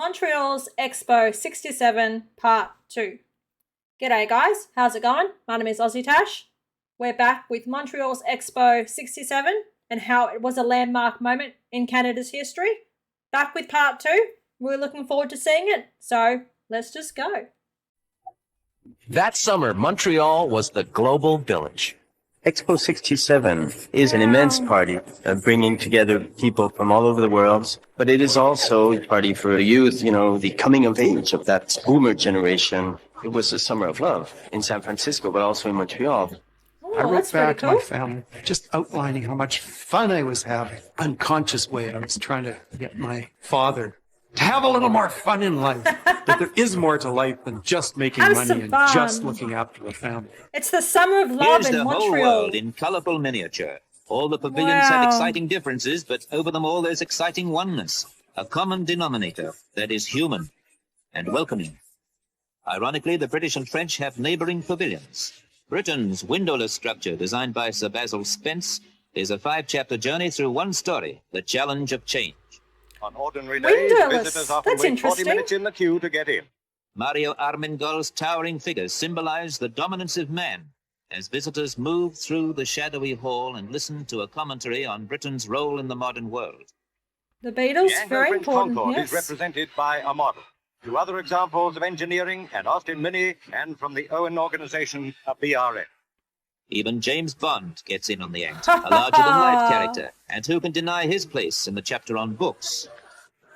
Montreal's Expo 67 Part 2. G'day guys, how's it going? My name is AussieTash. We're back with Montreal's Expo 67 and how it was a landmark moment in Canada's history. Back with Part 2. We're looking forward to seeing it, so let's just go. That summer, Montreal was the global village. Expo 67 is an immense party bringing together people from all over the world, but it is also a party for the youth, the coming of age of that boomer generation. It was a summer of love in San Francisco, but also in Montreal. I wrote back to my family, just outlining how much fun I was having. Unconscious way, I was trying to get my father to have a little more fun in life. That there is more to life than just making money and just looking after a family. It's the summer of love in Montreal. Here's the whole world in colourful miniature. All the pavilions have exciting differences, but over them all there's exciting oneness. A common denominator that is human and welcoming. Ironically, the British and French have neighbouring pavilions. Britain's windowless structure, designed by Sir Basil Spence, is a 5-chapter journey through one story, the challenge of change. On ordinary days, visitors often wait 40 minutes in the queue to get in. Mario Armengol's towering figures symbolize the dominance of man as visitors move through the shadowy hall and listen to a commentary on Britain's role in the modern world. The Beatles, the very important, Concorde yes. is represented by a model. 2 other examples of engineering, an Austin Mini, and from the Owen organization, a BRF. Even James Bond gets in on the act, a larger-than-life character, and who can deny his place in the chapter on books?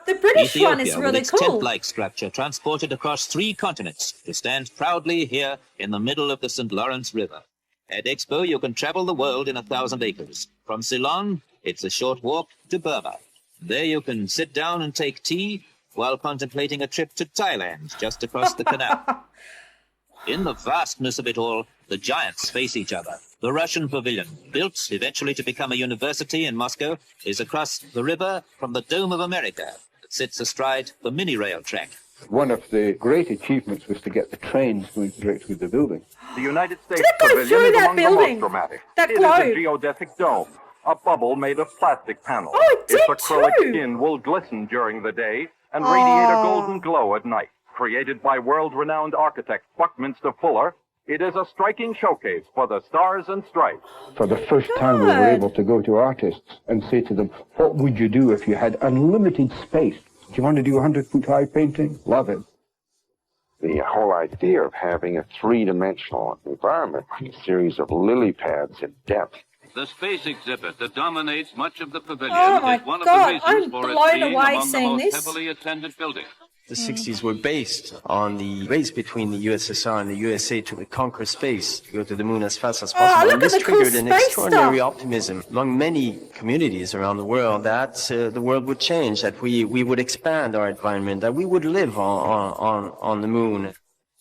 The British one is Ethiopia, really with its cool. tent-like structure, transported across 3 continents to stand proudly here in the middle of the St. Lawrence River. At Expo, you can travel the world in 1,000 acres. From Ceylon, it's a short walk to Burma. There you can sit down and take tea while contemplating a trip to Thailand just across the canal. In the vastness of it all, the giants face each other. The Russian Pavilion, built eventually to become a university in Moscow, is across the river from the Dome of America that sits astride the mini-rail track. One of the great achievements was to get the trains going straight through the building. The United States Did it go Pavilion through is that among the building? most dramatic. That It is globe? a geodesic dome, a bubble made of plastic panels. Oh, it did Its acrylic too. skin will glisten during the day and radiate a golden glow at night. Created by world-renowned architect Buckminster Fuller, it is a striking showcase for the stars and stripes. For the first time, we were able to go to artists and say to them, what would you do if you had unlimited space? Do you want to do a 100-foot-high painting? Love it. The whole idea of having a 3-dimensional environment, a series of lily pads in depth. The space exhibit that dominates much of the pavilion Oh my is one God, of the reasons I'm for blown it being away among the seeing most this. heavily attended buildings. The 60s were based on the race between the USSR and the USA to conquer space, to go to the moon as fast as possible. look And at this the cool triggered an space extraordinary stuff. optimism among many communities around the world that the world would change, that we would expand our environment, that we would live on the moon.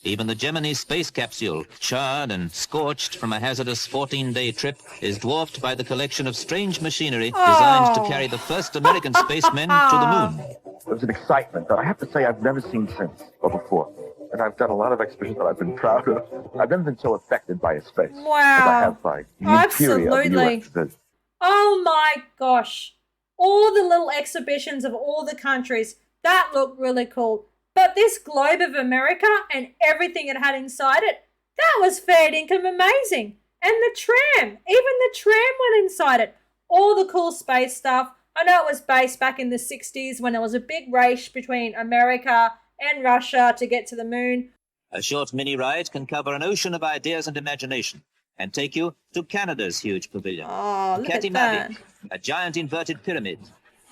Even the Gemini space capsule, charred and scorched from a hazardous 14-day trip, is dwarfed by the collection of strange machinery designed to carry the first American spacemen to the moon. It was an excitement that I have to say I've never seen since or before. And I've done a lot of expeditions that I've been proud of. I've never been so affected by a space as I have by the interior of the US Pavilion. Oh my gosh. All the little exhibitions of all the countries, that looked really cool. But this globe of America and everything it had inside it, that was fair income amazing. And the tram, even the tram went inside it. All the cool space stuff. I know it was based back in the 60s when there was a big race between America and Russia to get to the moon. A short mini-ride can cover an ocean of ideas and imagination and take you to Canada's huge pavilion. Oh, look at that. Katimavik, a giant inverted pyramid.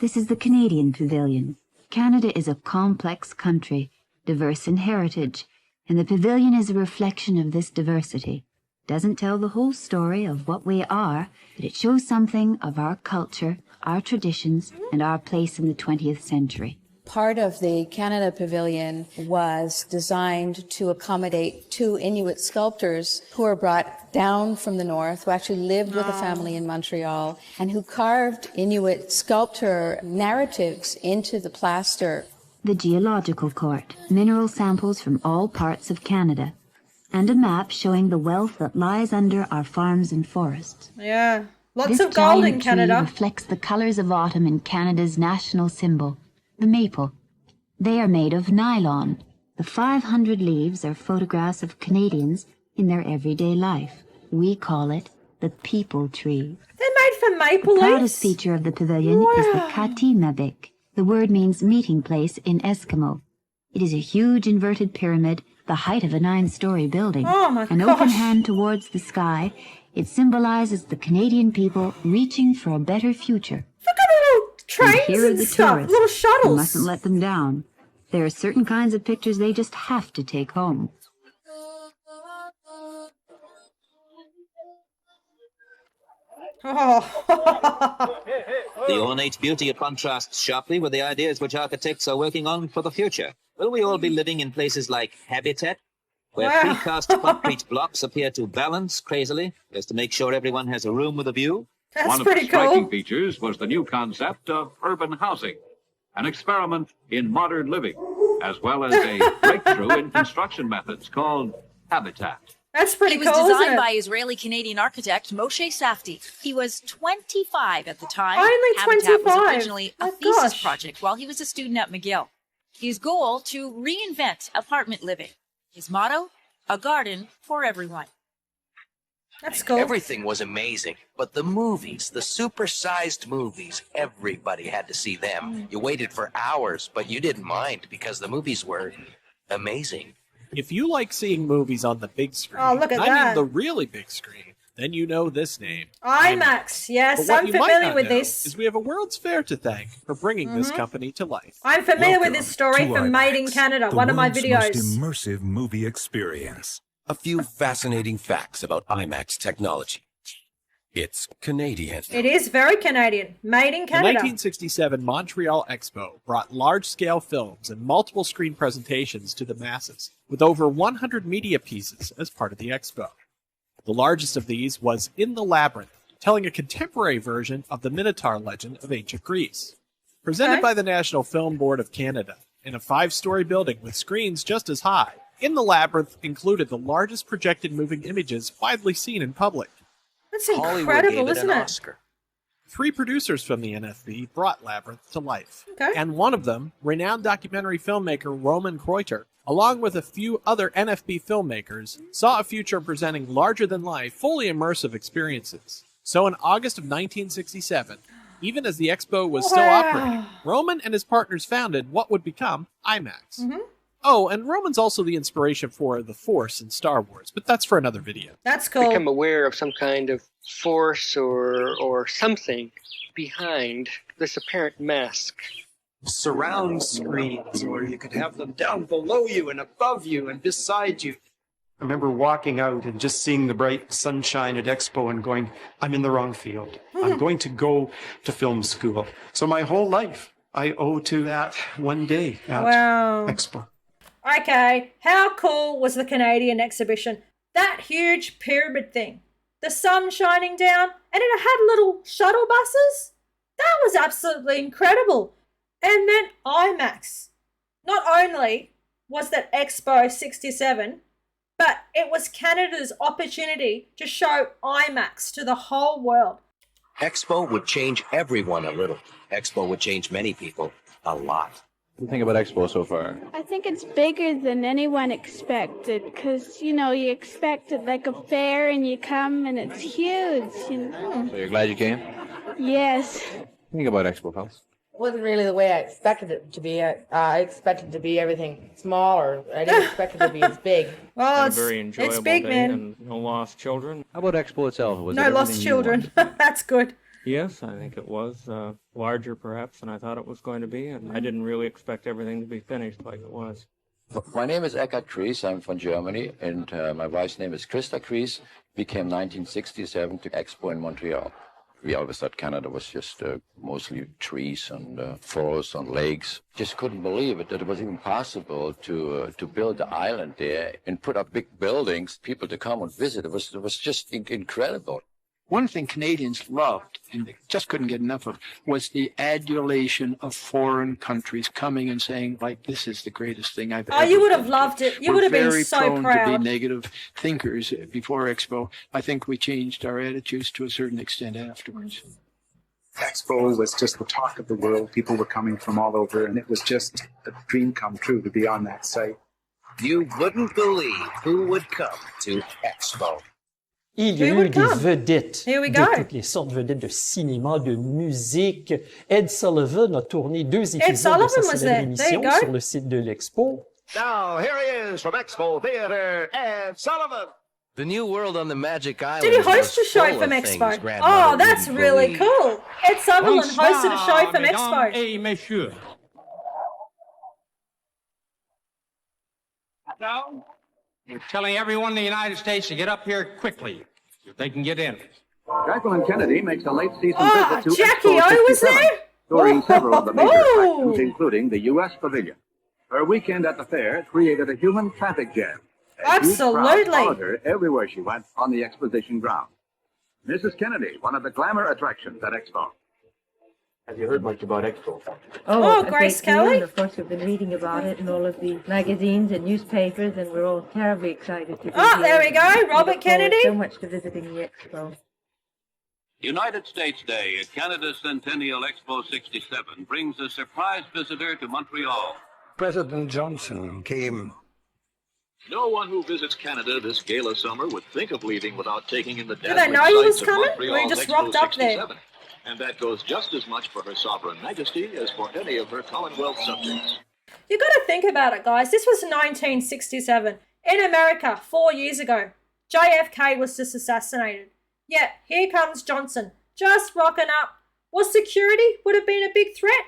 This is the Canadian Pavilion. Canada is a complex country, diverse in heritage, and the pavilion is a reflection of this diversity. Doesn't tell the whole story of what we are, but it shows something of our culture, our traditions, and our place in the 20th century. Part of the Canada Pavilion was designed to accommodate 2 Inuit sculptors who were brought down from the north, who actually lived with a family in Montreal, and who carved Inuit sculpture narratives into the plaster. The Geological Court, mineral samples from all parts of Canada, and a map showing the wealth that lies under our farms and forests. Yeah, lots This of gold in giant Canada. tree reflects the colors of autumn in Canada's national symbol, the maple. They are made of nylon. The 500 leaves are photographs of Canadians in their everyday life. We call it the people tree. They're made from maple The leaves? proudest feature of the pavilion is the Katimavik. The word means meeting place in Eskimo. It is a huge inverted pyramid, the height of a 9-story building. Oh my An gosh. open hand towards the sky. It symbolizes the Canadian people reaching for a better future. Look at the little trains here are and the stuff, tourists. little You shuttles. mustn't let them down. There are certain kinds of pictures they just have to take home. Oh. The ornate beauty contrasts sharply with the ideas which architects are working on for the future. Will we all be living in places like Habitat, where Wow. precast concrete blocks appear to balance crazily, just to make sure everyone has a room with a view? That's One of the pretty striking cool. features was the new concept of urban housing, an experiment in modern living, as well as a breakthrough in construction methods called Habitat. That's pretty It was cool, isn't designed it? by Israeli-Canadian architect Moshe Safdie. He was 25 at the time. Only Habitat 25? was originally a Oh, thesis gosh. project while he was a student at McGill. His goal, to reinvent apartment living. His motto, a garden for everyone. That's cool. Everything was amazing, but the movies, the supersized movies, everybody had to see them. You waited for hours, but you didn't mind because the movies were amazing. If you like seeing movies on the big screen, Oh, look at I that. mean the really big screen, then you know this name. IMAX. Yes, But what I'm you might familiar not with know this. is we have a World's Fair to thank for bringing this Mhm. company to life. I'm familiar with Welcome this story to from Made in IMAX, Canada, the one of my world's videos. most immersive movie experience. A few fascinating facts about IMAX technology. It's Canadian. It is very Canadian. Made in The Canada. 1967 Montreal Expo brought large-scale films and multiple screen presentations to the masses, with over 100 media pieces as part of the expo. The largest of these was In the Labyrinth, telling a contemporary version of the Minotaur legend of ancient Greece. Presented by the National Film Board of Canada, in a 5-story building with screens just as high, In the Labyrinth included the largest projected moving images widely seen in public. That's Hollywood incredible, gave it isn't an it? Oscar. 3 producers from the NFB brought Labyrinth to life. Okay. And one of them, renowned documentary filmmaker Roman Kreuter, along with a few other NFB filmmakers, saw a future presenting larger-than-life, fully immersive experiences. So in August of 1967, even as the Expo was still Wow. operating, Roman and his partners founded what would become IMAX. Mhm. Oh, and Roman's also the inspiration for the Force in Star Wars, but that's for another video. That's cool. Become aware of some kind of force or something behind this apparent mask. Surround screens, or you could have them down below you and above you and beside you. I remember walking out and just seeing the bright sunshine at Expo and going, I'm in the wrong field. I'm going to go to film school. So my whole life I owe to that one day at Wow. Expo. Okay, how cool was the Canadian exhibition? That huge pyramid thing. The sun shining down, and it had little shuttle buses. That was absolutely incredible. And then IMAX. Not only was that Expo 67, but it was Canada's opportunity to show IMAX to the whole world. Expo would change everyone a little. Expo would change many people a lot. What do you think about Expo so far? I think it's bigger than anyone expected because, you know, you expect it like a fair and you come and it's huge, you know. So you're glad you came? Yes. What do you think about Expo, pals? Wasn't really the way I expected it to be. I expected to be everything smaller. I didn't expect it to be as big. Well, Had a it's, very enjoyable it's big, day man. and no lost children. How about Expo itself? Was No it lost everything you children. wanted? That's good. Yes, I think it was larger perhaps than I thought it was going to be, and I didn't really expect everything to be finished like it was. My name is Eckhard Kries. I'm from Germany, and my wife's name is Christa Kries. We came 1967 to Expo in Montreal. We always thought Canada was just mostly trees and forests and lakes. Just couldn't believe it, that it was even possible to build the island there and put up big buildings, people to come and visit. It was just incredible. One thing Canadians loved, and they just couldn't get enough of, was the adulation of foreign countries coming and saying, like, this is the greatest thing I've ever Oh, you would have been loved it. You We're would have been very so prone to proud. be negative thinkers before Expo. I think we changed our attitudes to a certain extent afterwards. Expo was just the talk of the world. People were coming from all over, and it was just a dream come true to be on that site. You wouldn't believe who would come to Expo. Il y a eu des vedettes, de toutes les sortes de vedettes de cinéma, de musique. Ed Sullivan a tourné 2 épisodes de sa célèbre émission sur le site de l'Expo. Now, here he is from Expo Theater, Ed Sullivan. The new world on the Magic Island. Did he host a show from Expo? Oh, that's really cool. Ed Sullivan hosted a show from Expo. Et messieurs. Now, we're telling everyone in the United States to get up here quickly, if they can get in. Jacqueline Kennedy makes a late season visit to Jackie Expo O was 67, there? touring several of the major attractions, including the U.S. Pavilion. Her weekend at the fair created a human traffic jam. A huge crowd followed her everywhere she went on the exposition ground. Mrs. Kennedy, one of the glamour attractions at Expo. Have you heard much about Expo? Oh, Grace Kelly? And of course, we've been reading about it in all of the magazines and newspapers, and we're all terribly excited to be here. There we go, Robert Kennedy. So much to visiting the Expo. United States Day at Canada's Centennial Expo 67 brings a surprise visitor to Montreal. President Johnson came. No one who visits Canada this gala summer would think of leaving without taking in the Did they know he was sights of coming? Montreal's Or he just Expo rocked up there? 67. And that goes just as much for her sovereign majesty as for any of her Commonwealth subjects. You got to think about it, guys. This was 1967 in America 4 years ago. JFK was just assassinated. Yet here comes Johnson, just rocking up. Was security would have been a big threat?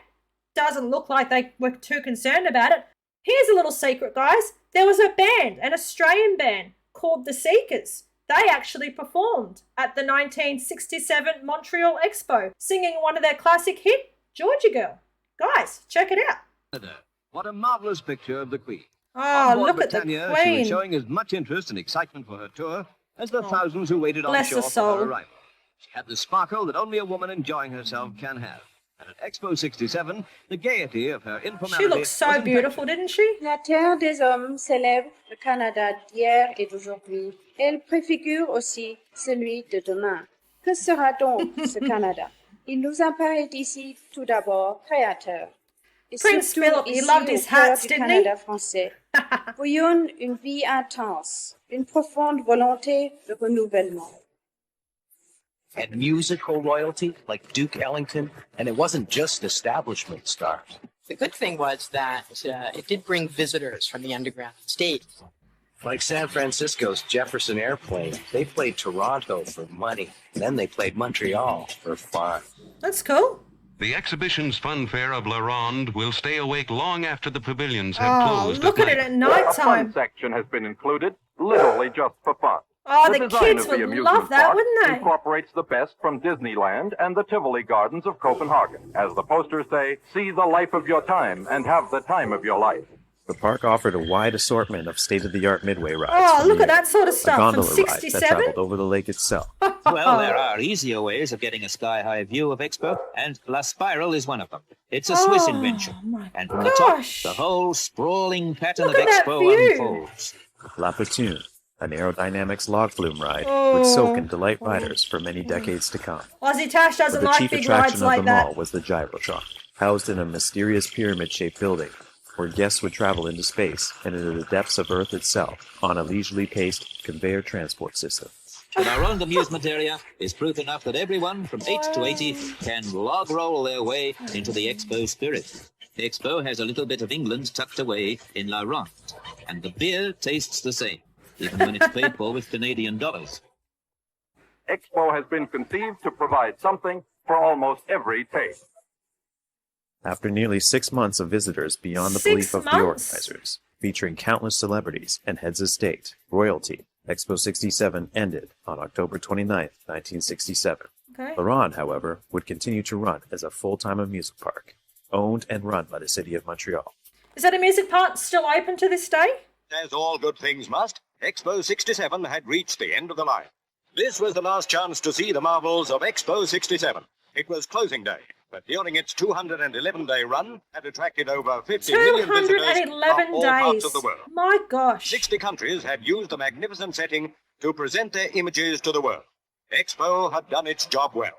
Doesn't look like they were too concerned about it. Here's a little secret, guys. There was a band, an Australian band called The Seekers. They actually performed at the 1967 Montreal Expo, singing one of their classic hit, Georgia Girl. Guys, check it out. What a marvelous picture of the Queen. Oh, On board look at the Britannia, She Queen. was showing as much interest and excitement for her tour as the thousands who waited on Bless shore her for soul. her arrival. She had the sparkle that only a woman enjoying herself can have. And at Expo 67, the gaiety of her informality. She looks so beautiful, didn't she? La terre des hommes célèbre le Canada d'hier et d'aujourd'hui. Elle préfigure aussi celui de demain. Que sera donc ce Canada? Il nous apparaît ici tout d'abord créateur. Et Prince surtout Philip, he ici loved au his cœur hats, du didn't he? Canada français. Voyons une vie intense, une profonde volonté de renouvellement. And musical royalty like Duke Ellington, and it wasn't just establishment stars. The good thing was that it did bring visitors from the underground state. Like San Francisco's Jefferson Airplane, they played Toronto for money, then they played Montreal for fun. That's cool. The exhibition's funfair of La Ronde will stay awake long after the pavilions have Oh, closed look at it at night A fun time. section has been included, literally just for fun. Oh, The the design kids of the would amusement love that, park wouldn't they? incorporates the best from Disneyland and the Tivoli Gardens of Copenhagen. As the posters say, see the life of your time and have the time of your life. The park offered a wide assortment of state-of-the-art midway rides. Oh, from look the at that sort of a stuff from gondola ride that 67. traveled over the lake itself. Well, there are easier ways of getting a sky-high view of Expo, and La Spiral is one of them. It's a Swiss invention. And from the top, the whole sprawling pattern Look of at that Expo view. unfolds. La Platoon, an aerodynamics log flume ride, Oh. would soak and delight riders for many decades to come. AussieTash But doesn't the like chief big attraction rides of like them that. all was the Gyrotron, housed in a mysterious pyramid-shaped building, where guests would travel into space and into the depths of Earth itself on a leisurely paced conveyor transport system. And our own amusement area is proof enough that everyone from 8 to 80 can log roll their way into the Expo spirit. The Expo has a little bit of England tucked away in La Ronde, and the beer tastes the same, even when it's paid for with Canadian dollars. Expo has been conceived to provide something for almost every taste. After nearly 6 months of visitors beyond the 6 belief of the months? organizers, featuring countless celebrities and heads of state, royalty, Expo 67 ended on October 29, 1967. Okay. La Ronde, however, would continue to run as a full-time amusement park, owned and run by the city of Montreal. Is that amusement park still open to this day? As all good things must, Expo 67 had reached the end of the line. This was the last chance to see the marvels of Expo 67. It was closing day, but during its 211-day run, had attracted over 50 million visitors from 211 all parts days. of the world. My gosh. 60 countries had used the magnificent setting to present their images to the world. Expo had done its job well.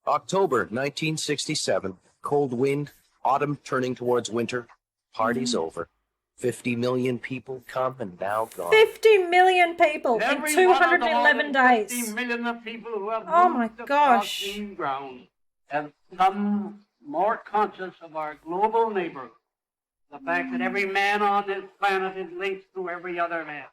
October 1967, cold wind, autumn turning towards winter, party's over. 50 million people come and now gone. 50 million people in 211 days. 50 million of people who have oh my moved gosh. across green ground have become more conscious of our global neighborhood. The fact that every man on this planet is linked to every other man.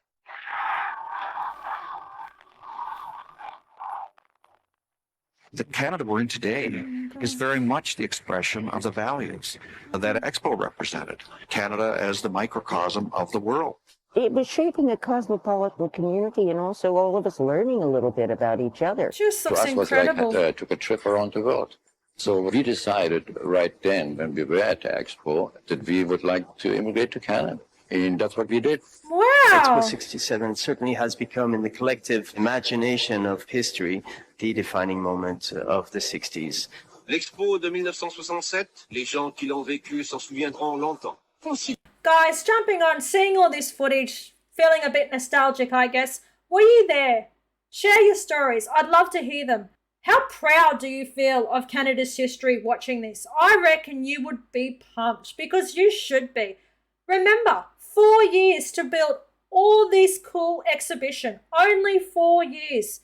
The Canada we're in today is very much the expression of the values that Expo represented. Canada as the microcosm of the world. It was shaping a cosmopolitan community and also all of us learning a little bit about each other. Just looks To us incredible. was like I took a trip around the world. So we decided right then when we were at the Expo that we would like to immigrate to Canada. And that's what we did. Wow! Expo 67 certainly has become in the collective imagination of history the defining moment of the 60s. L'Expo de 1967, les gens qui l'ont vécu s'en souviendront longtemps. Guys, jumping on, seeing all this footage, feeling a bit nostalgic, I guess. Were you there? Share your stories. I'd love to hear them. How proud do you feel of Canada's history watching this? I reckon you would be pumped because you should be. Remember, 4 years to build all this cool exhibition. Only 4 years.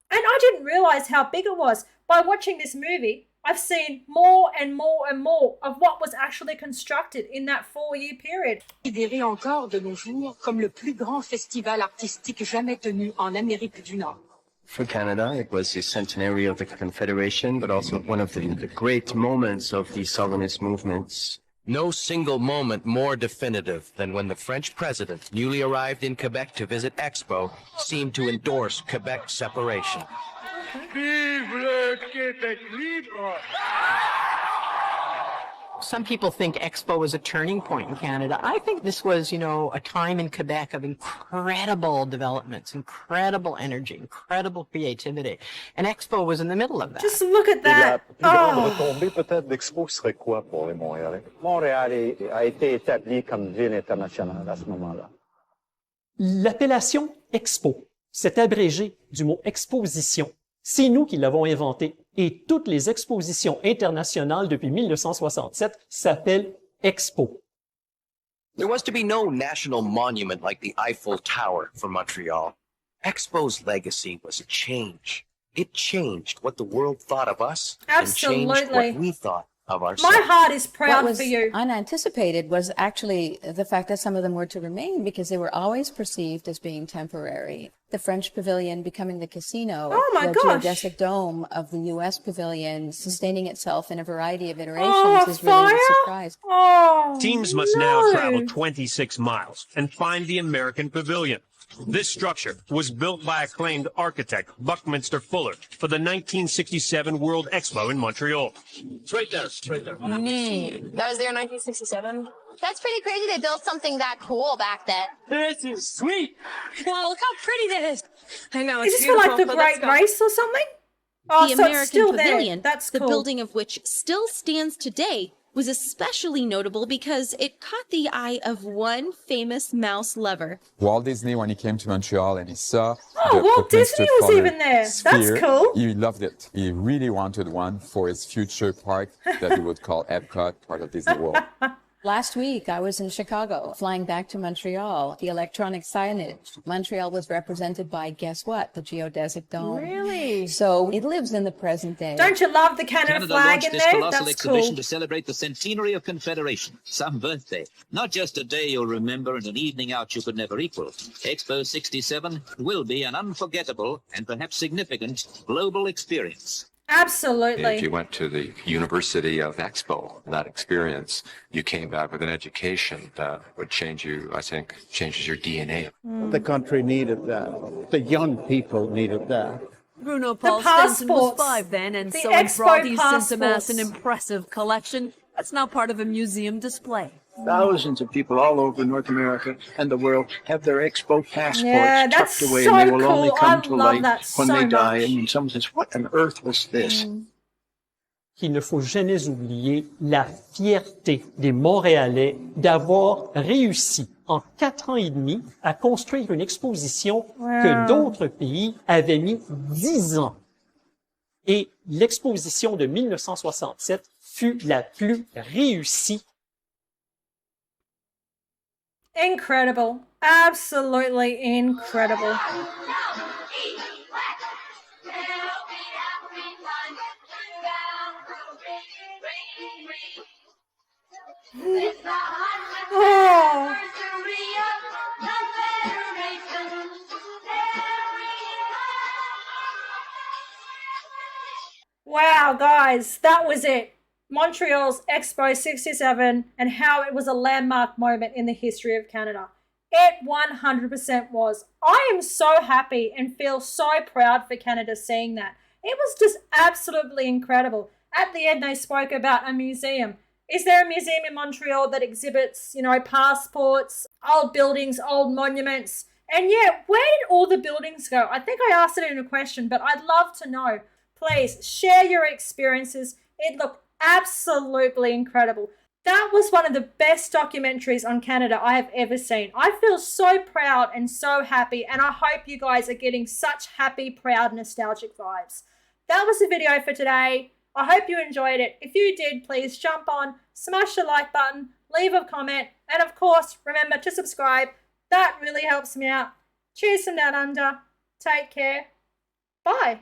And I didn't realize how big it was. By watching this movie, I've seen more and more and more of what was actually constructed in that 4-year period. Considéré encore de nos jours comme le plus grand festival artistique jamais tenu en Amérique du Nord. For Canada, it was the centenary of the Confederation, but also one of the great moments of the Sovereignist movements. No single moment more definitive than when the French president, newly arrived in Quebec to visit Expo, seemed to endorse Quebec's separation. Vive le Québec libre! Some people think Expo was a turning point in Canada. I think this was, a time in Quebec of incredible developments, incredible energy, incredible creativity. And Expo was in the middle of that. Just look at that. La plus grande retombée peut-être d'Expo serait quoi pour les Montréalais? Montréal a été établi comme ville internationale à ce moment-là. L'appellation Expo, c'est abrégé du mot exposition. C'est nous qui l'avons inventé et toutes les expositions internationales depuis 1967 s'appellent Expo. There was to be no national monument like the Eiffel Tower for Montreal. Expo's legacy was change. It changed what the world thought of us and changed what we thought of ourselves. My heart is proud what was for you. Unanticipated was actually the fact that some of them were to remain because they were always perceived as being temporary. The French pavilion becoming the casino, the geodesic dome of the U.S. pavilion sustaining itself in a variety of iterations is really a surprise. Teams must now travel 26 miles and find the American Pavilion. This structure was built by acclaimed architect Buckminster Fuller for the 1967 World Expo in Montreal. It's right there. It's right there. Neat. That was there in 1967? That's pretty crazy they built something that cool back then. This is sweet. Wow, look how pretty that is. I know, Is this for like the Great Race or something? Oh, the so American it's still Pavilion, there. That's cool. the building of which still stands today, was especially notable because it caught the eye of one famous mouse lover. Walt Disney, when he came to Montreal and he saw Walt Disney was even there. Sphere, that's cool. He loved it. He really wanted one for his future park that he would call Epcot, part of Disney World. Last week, I was in Chicago, flying back to Montreal. The electronic signage. Montreal was represented by, guess what? The geodesic dome. Really? So it lives in the present day. Don't you love the Canada flag in this there? colossal That's exhibition cool. to celebrate the centenary of Confederation. Some birthday. Not just a day you'll remember and an evening out you could never equal. Expo 67 will be an unforgettable and perhaps significant global experience. Absolutely. If you went to the University of Expo, that experience, you came back with an education that would change you, I think, changes your DNA. The country needed that. The young people needed that. Bruno Paul Stenson was 5 then, and so he brought these to amass an impressive collection that's now part of a museum display. Thousands of people all over North America and the world have their Expo passports tucked away, so and they will cool. only come to love light that when so they die. much. And someone says, "What on earth was this?" Il ne faut jamais oublier la fierté des Montréalais d'avoir réussi en 4 ans et demi à construire une exposition que d'autres pays avaient mis 10 ans. Et l'exposition de 1967 fut la plus réussie. Incredible. Absolutely incredible. Oh. Wow, guys, that was it. Montreal's Expo 67 and how it was a landmark moment in the history of Canada. It 100% was. I am so happy and feel so proud for Canada seeing that. It was just absolutely incredible. At the end, they spoke about a museum. Is there a museum in Montreal that exhibits, passports, old buildings, old monuments? And yeah, where did all the buildings go? I think I asked it in a question, but I'd love to know. Please share your experiences. It looked absolutely incredible. That was one of the best documentaries on Canada I have ever seen. I feel so proud and so happy, and I hope you guys are getting such happy, proud, nostalgic vibes. That was the video for today. I hope you enjoyed it. If you did, please jump on, smash the like button, leave a comment, and of course, remember to subscribe. That really helps me out. Cheers from down under. Take care. Bye.